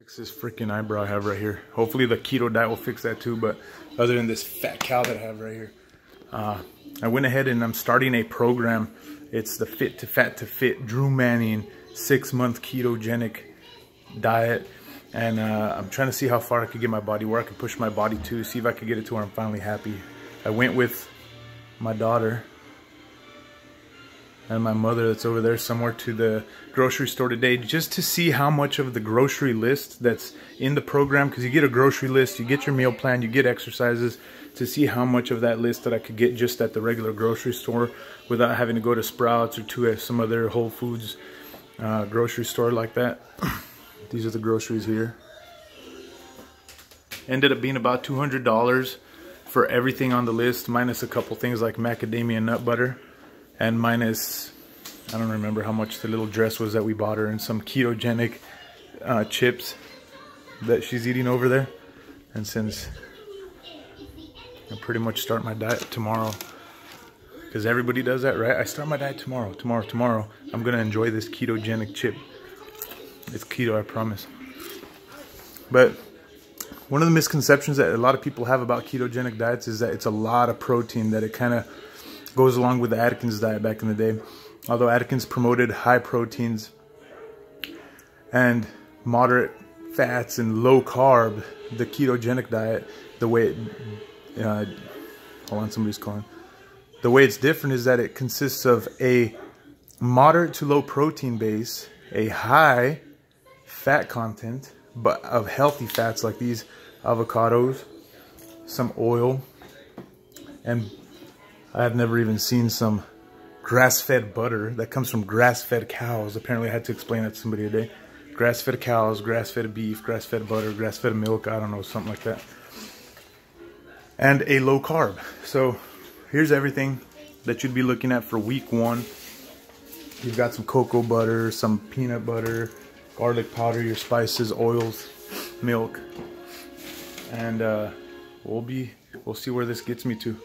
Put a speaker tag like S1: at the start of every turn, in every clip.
S1: Fix this freaking eyebrow I have right here. Hopefully the keto diet will fix that too, but other than this fat cow that I have right here. I went ahead and I'm starting a program. It's the Fit to Fat to Fit Drew Manning 6-month ketogenic diet. And I'm trying to see how far I could get my body, where I could push my body to, see if I could get it to where I'm finally happy. I went with my daughter and my mother that's over there somewhere to the grocery store today just to see how much of the grocery list that's in the program, because you get a grocery list, you get your meal plan, you get exercises, to see how much of that list that I could get just at the regular grocery store without having to go to Sprouts or to some other Whole Foods grocery store like that. These are the groceries here. Ended up being about $200 for everything on the list, minus a couple things like macadamia nut butter, and minus, I don't remember how much the little dress was that we bought her, and some ketogenic chips that she's eating over there. And since I pretty much start my diet tomorrow, because everybody does that, right? I start my diet tomorrow. Tomorrow, I'm gonna enjoy this ketogenic chip. It's keto, I promise. But one of the misconceptions that a lot of people have about ketogenic diets is that it's a lot of protein, that it kind of goes along with the Atkins diet back in the day. Although Atkins promoted high proteins and moderate fats and low carb, the ketogenic diet, the way it, hold on, somebody's calling. The way it's different is that it consists of a moderate to low protein base, a high fat content, but of healthy fats like these avocados, some oil, and I've never even seen some grass-fed butter that comes from grass-fed cows. Apparently I had to explain that to somebody today. Grass-fed cows, grass-fed beef, grass-fed butter, grass-fed milk, I don't know, something like that. And a low carb. So here's everything that you'd be looking at for week 1. You've got some cocoa butter, some peanut butter, garlic powder, your spices, oils, milk. And we'll see where this gets me to.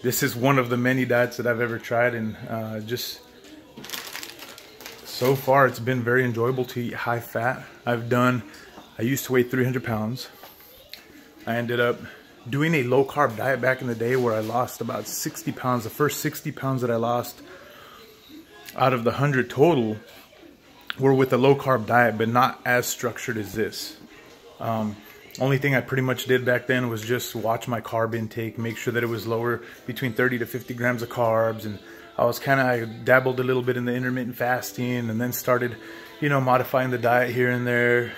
S1: This is one of the many diets that I've ever tried, and just so far it's been very enjoyable to eat high fat. I used to weigh 300 pounds. I ended up doing a low carb diet back in the day where I lost about 60 pounds. The first 60 pounds that I lost out of the 100 total were with a low carb diet, but not as structured as this. Only thing I pretty much did back then was just watch my carb intake, make sure that it was lower, between 30 to 50 grams of carbs. And I dabbled a little bit in the intermittent fasting, and then started, modifying the diet here and there,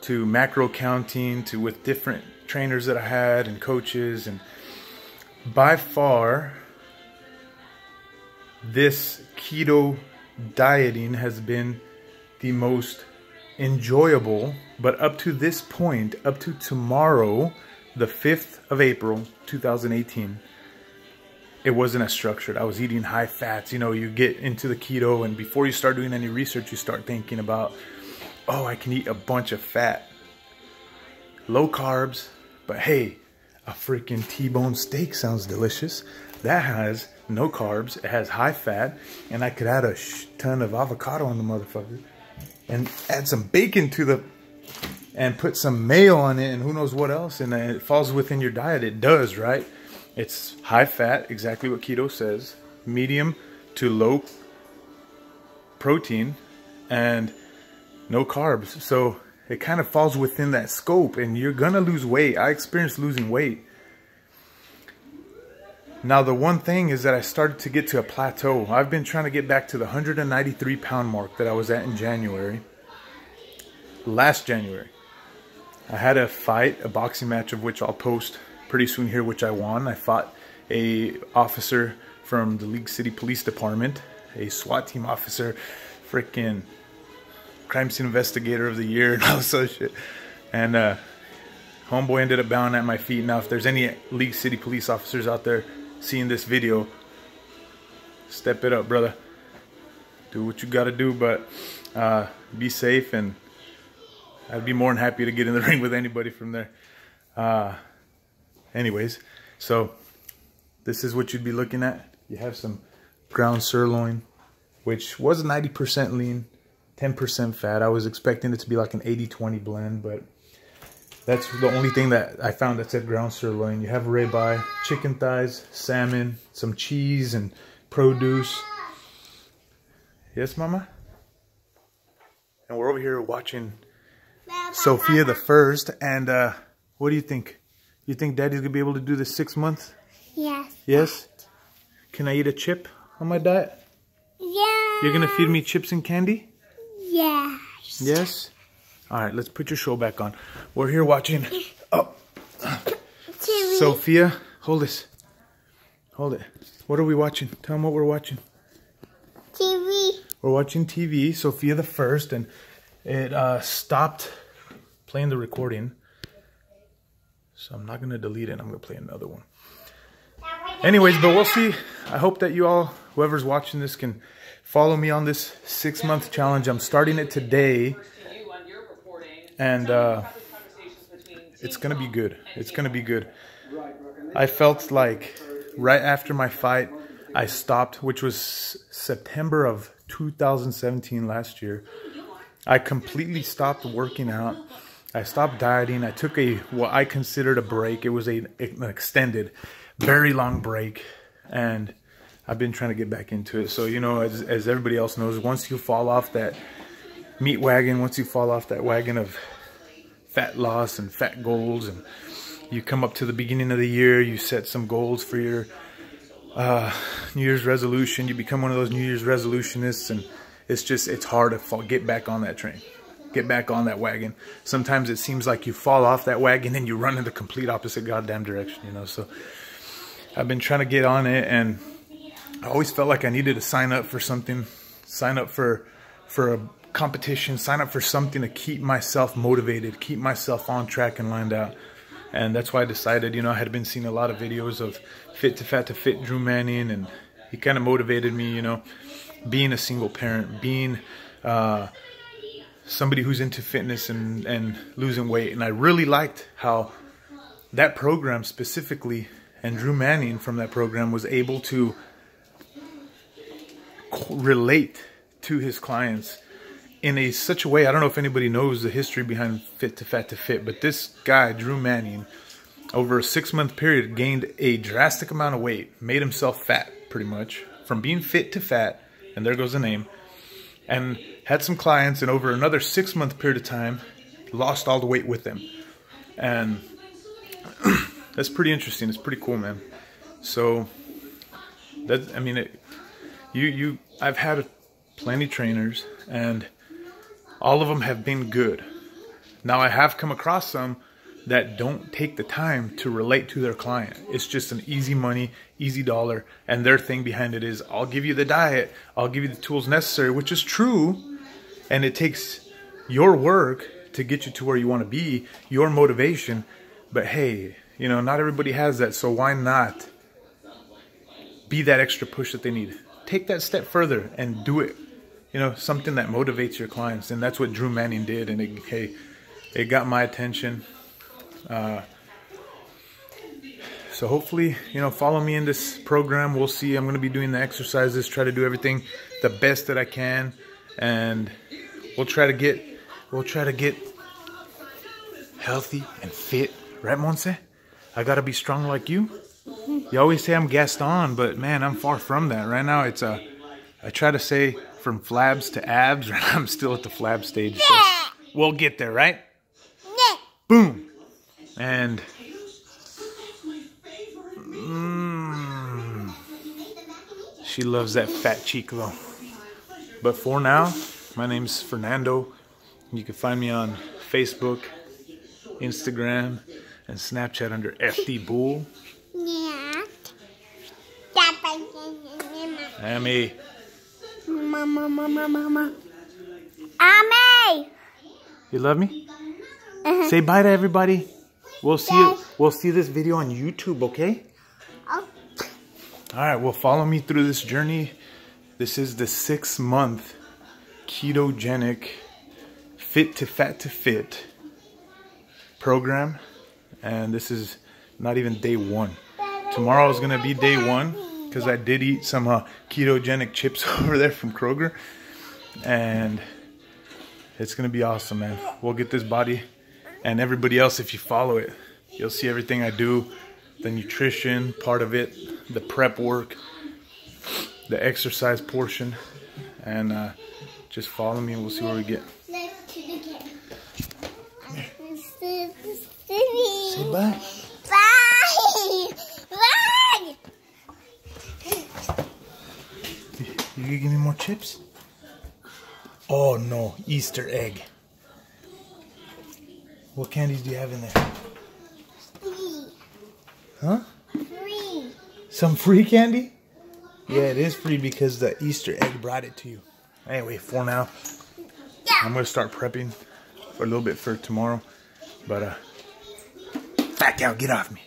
S1: to macro counting, with different trainers that I had and coaches. And by far, this keto dieting has been the most enjoyable, but up to this point, up to tomorrow, the 5th of April 2018, it wasn't as structured. I was eating high fats. You get into the keto, and before you start doing any research, you start thinking about, oh, I can eat a bunch of fat, low carbs, but hey, a freaking T-bone steak sounds delicious. That has no carbs, it has high fat, and I could add a ton of avocado on the motherfucker, and add some bacon to and put some mayo on it, and who knows what else, and it falls within your diet. It does, right? It's high fat, exactly what keto says, medium to low protein, and no carbs. So it kind of falls within that scope, and you're gonna lose weight. I experienced losing weight. Now the one thing is that I started to get to a plateau. I've been trying to get back to the 193 pound mark that I was at in January. Last January, I had a fight, a boxing match, of which I'll post pretty soon here, which I won. I fought a officer from the League City Police Department, a SWAT team officer, freaking crime scene investigator of the year and all this other shit. And homeboy ended up bowing at my feet. Now, if there's any League City police officers out there seeing this video, step it up, brother. Do what you gotta do, but be safe, and I'd be more than happy to get in the ring with anybody from there. Anyways, so this is what you'd be looking at. You have some ground sirloin, which was 90% lean, 10% fat. I was expecting it to be like an 80-20 blend, but that's the only thing that I found that said ground sirloin. You have ribeye, chicken thighs, salmon, some cheese, and produce. Yes, Mama? And we're over here watching Sophia the First. And what do you think? You think Daddy's going to be able to do the 6 months?
S2: Yes.
S1: Yes? Can I eat a chip on my diet?
S2: Yeah.
S1: You're going to feed me chips and candy?
S2: Yes.
S1: Yes? All right, let's put your show back on. We're here watching... Oh.
S2: TV.
S1: Sophia, hold this. Hold it. What are we watching? Tell them what we're watching.
S2: TV.
S1: We're watching TV, Sophia the First, and it stopped playing the recording. So I'm not going to delete it. I'm going to play another one. Anyways, but we'll see. I hope that you all, whoever's watching this, can follow me on this 6-month challenge. I'm starting it today. And it's going to be good. It's going to be good. I felt like right after my fight, I stopped, which was September of 2017 last year. I completely stopped working out. I stopped dieting. I took what I considered a break. It was an extended, very long break. And I've been trying to get back into it. So, you know, as everybody else knows, once you fall off that meat wagon, once you fall off that wagon of fat loss and fat goals, and you come up to the beginning of the year, you set some goals for your New Year's resolution. You become one of those New Year's resolutionists, and it's hard to get back on that train, get back on that wagon. Sometimes it seems like you fall off that wagon and you run in the complete opposite goddamn direction, you know. So I've been trying to get on it, and I always felt like I needed to sign up for something, sign up for a competition, sign up for something to keep myself motivated, keep myself on track and lined out. And that's why I decided, you know, I had been seeing a lot of videos of Fit to Fat to Fit Drew Manning, and he kind of motivated me, you know, being a single parent, being somebody who's into fitness and losing weight. And I really liked how that program specifically, and Drew Manning from that program, was able to relate to his clients in such a way. I don't know if anybody knows the history behind Fit to Fat to Fit, but this guy, Drew Manning, over a 6-month period, gained a drastic amount of weight, made himself fat, pretty much, from being fit to fat, and there goes the name, and had some clients, and over another 6-month period of time, lost all the weight with them. And that's pretty interesting. It's pretty cool, man. So, that, I mean, I've had plenty of trainers, and all of them have been good. Now, I have come across some that don't take the time to relate to their client. It's just an easy money, easy dollar, and their thing behind it is, I'll give you the diet, I'll give you the tools necessary, which is true, and it takes your work to get you to where you want to be, your motivation, but hey, you know, not everybody has that, so why not be that extra push that they need? Take that step further and do it. You know, something that motivates your clients. And that's what Drew Manning did. And it got my attention. So hopefully, you know, follow me in this program. We'll see. I'm going to be doing the exercises, try to do everything the best that I can. And we'll try to get healthy and fit. Right, Monse? I got to be strong like you. You always say I'm Gaston, but man, I'm far from that. Right now, I try to say from flabs to abs. Right now, I'm still at the flab stage. So we'll get there, right? Boom. And she loves that fat cheek though. But for now, my name's Fernando. You can find me on Facebook, Instagram, and Snapchat under FD Bull. Amy.
S2: Mama. Amy.
S1: You love me? Say bye to everybody. We'll see this video on YouTube, okay?
S2: Oh.
S1: All right, well, follow me through this journey. This is the 6-month ketogenic Fit to Fat to Fit program, and this is not even day 1. Tomorrow is going to be day 1 because I did eat some ketogenic chips over there from Kroger, and It's gonna be awesome, man. We'll get this body, and everybody else, if you follow it, you'll see everything I do, the nutrition part of it, the prep work, the exercise portion, and just follow me and we'll see where we get. Say bye.
S2: Bye. Bye.
S1: You gonna give me more chips? Oh no, Easter egg. What candies do you have in there?
S2: Free.
S1: Huh?
S2: Free.
S1: Some free candy? Yeah, it is free because the Easter egg brought it to you. Anyway, for now, I'm gonna start prepping for a little bit for tomorrow. But fat cow, get off me.